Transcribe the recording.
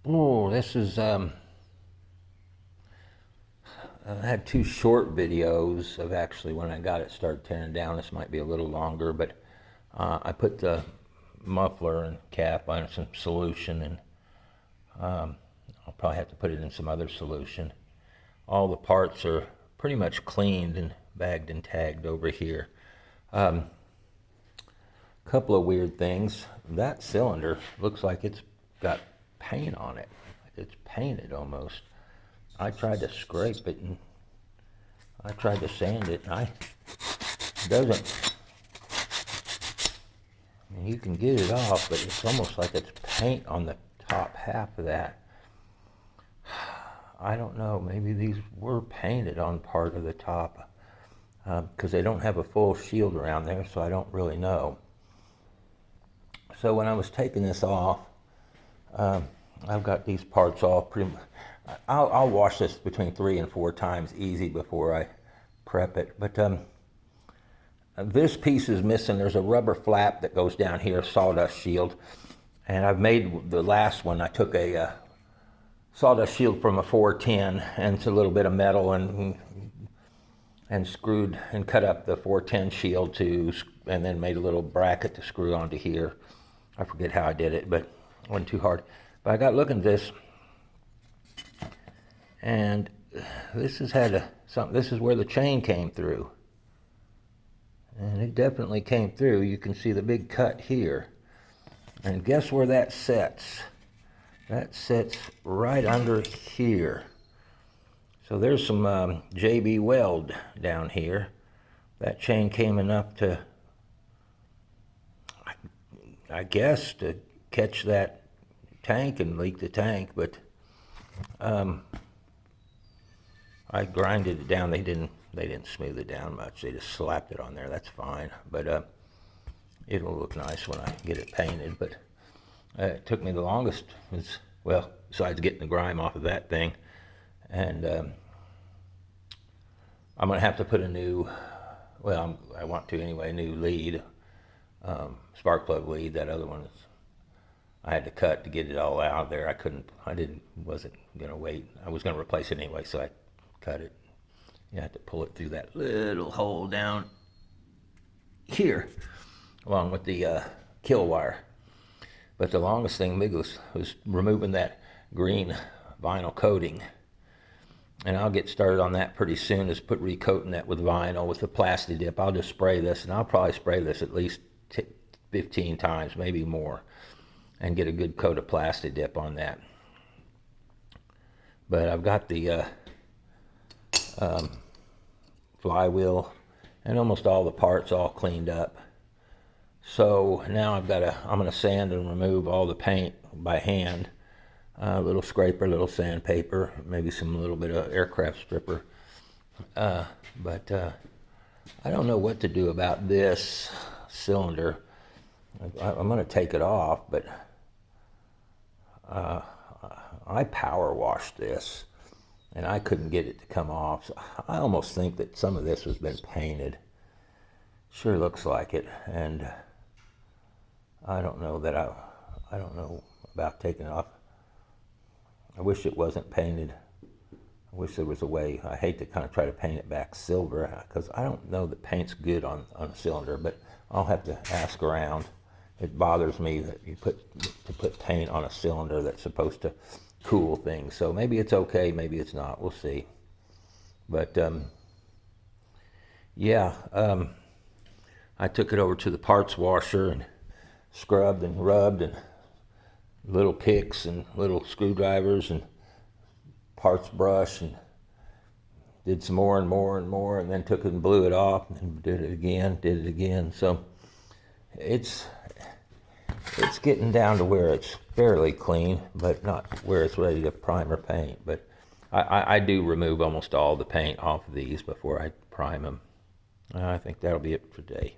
Oh, this is, I had two short videos of actually when I got it started tearing down. This might be a little longer, but I put the muffler and cap on some solution, and I'll probably have to put it in some other solution. All the parts are pretty much cleaned and bagged and tagged over here. Couple of weird things. That cylinder looks like it's got paint on it. It's painted almost. I tried to scrape it and I tried to sand it, and it doesn't. I mean, you can get it off, but it's almost like it's paint on the top half of that. I don't know, maybe these were painted on part of the top because they don't have a full shield around there, so I don't really know. So when I was taking this off, I've got these parts off pretty much. I'll wash this between 3 and 4 times easy before I prep it. But this piece is missing. There's a rubber flap that goes down here, sawdust shield. And I've made the last one. I took a sawdust shield from a 410 and it's a little bit of metal and screwed and cut up the 410 shield and then made a little bracket to screw onto here. I forget how I did it, but it wasn't too hard. But I got looking at this, and this has had something. This is where the chain came through, and it definitely came through. You can see the big cut here, and guess where that sits? That sits right under here. So there's some JB weld down here. That chain came enough to, I guess, to catch that tank and leak the tank, but I grinded it down. They didn't smooth it down much. They just slapped it on there. That's fine, but it'll look nice when I get it painted. But it took me the longest, well, besides getting the grime off of that thing, and I'm gonna have to put a new, well, I want to anyway, new lead, spark plug lead. That other one I had to cut to get it all out there. Wasn't gonna wait. I was gonna replace it anyway, so I cut it. You have to pull it through that little hole down here, along with the kill wire. But the longest thing was removing that green vinyl coating. And I'll get started on that pretty soon, is recoating that with vinyl with the plastic dip. I'll just spray this, and I'll probably spray this at least 15 times, maybe more, and get a good coat of plastic dip on that. But I've got the flywheel and almost all the parts all cleaned up. So now I'm gonna sand and remove all the paint by hand. A little scraper, little sandpaper, maybe some little bit of aircraft stripper. But I don't know what to do about this cylinder. I'm gonna take it off, but I power washed this and I couldn't get it to come off. So I almost think that some of this has been painted. Sure looks like it, and I don't know about taking it off. I wish it wasn't painted. I wish there was a way. I hate to kind of try to paint it back silver, because I don't know that paint's good on a cylinder, but I'll have to ask around. It bothers me that you put paint on a cylinder that's supposed to cool things. So maybe it's okay, maybe it's not. We'll see. But yeah, I took it over to the parts washer and scrubbed and rubbed, and little picks and little screwdrivers and parts brush, and did some more and more and more, and then took it and blew it off and did it again. So it's getting down to where it's fairly clean, but not where it's ready to prime or paint. But I do remove almost all the paint off of these before I prime them. I think that'll be it for today.